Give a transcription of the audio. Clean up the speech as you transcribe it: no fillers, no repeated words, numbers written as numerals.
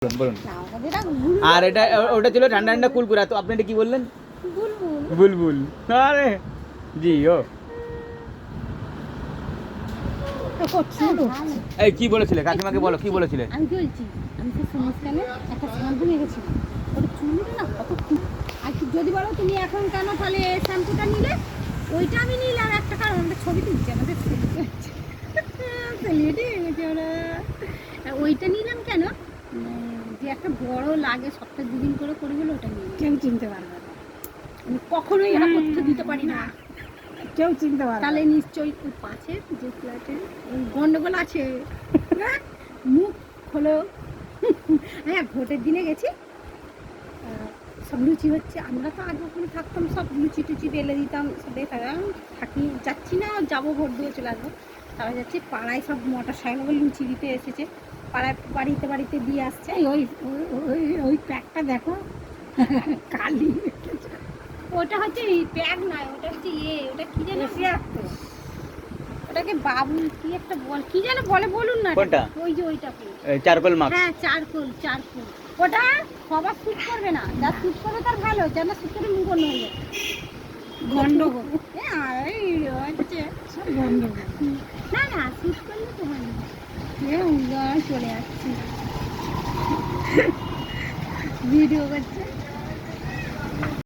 বলুন। আর এটা ওটা ছিল ঠান্ডা ঠান্ডা কুলকুরা, তো আপনি এটা কি বললেন? বুলবুল। আরে জি ও এই কি বলেছিলে কাকিমাকে, বলো কি বলেছিলে? আমি বলছি আমি তো সমস্যানে একটা শ্যাম্পু নিয়ে গেছিলাম, ওটা চুলটা না কত, আর যদি বলো তুমি এখন কেন তাহলে শ্যাম্পুটা নিলে, ওইটা আমি নিলাম একটা কারণ, আমাদের ছবি তুলছে, আমাদের সেলিব্রিটি এনেছে ওরা। ওইটা নিলাম কেন, যে একটা বড় লাগে সপ্তাহে 2 দিন করে করি বলে ওটা নিয়ে কেউ চিনতে পারবে না, আমি কখনোই এটা করতে দিতে পারি না, কেউ চিনতে পারবে। তাহলে নিশ্চয়ই পাশে যে ফ্ল্যাটে গন্ডগোল আছে, মুখ হলো। হ্যাঁ ভোটের দিনে গেছি, সব লুচি হচ্ছে, আমরা তো আগে ওখানে থাকতাম, সব লুচি টুচি বেলে দিতাম, সব থাকি, যাচ্ছি না যাবো ভোট দিয়ে চলে আসবো, তারা যাচ্ছে পাড়ায় সব মোটর সাইকেল লুচি দিতে এসেছে, পাড়ায় বাড়িতে বাড়িতে দিয়ে আসছে, ওই ওই ওই প্যাকটা দেখো কালি, ওটা হচ্ছে প্যাক নয়, ওটা হচ্ছে ওটা কি জানো, ওটাকে বাবুল কি একটা বল, কি যেন বলে বলুন না, ওই যে ওইটা চারকোল মাছ, হ্যাঁ চারকোল, ওটা সবার স্যুট করবে না, যার স্যুট করবে তার ভালো, যার না স্যুট করে মুখ অন্য হয়ে যায়, গন্ডগোল। সব গন্ডগোল, না না স্যুট করলে তো হয় না, চলে আসছি ভিডিও করছে।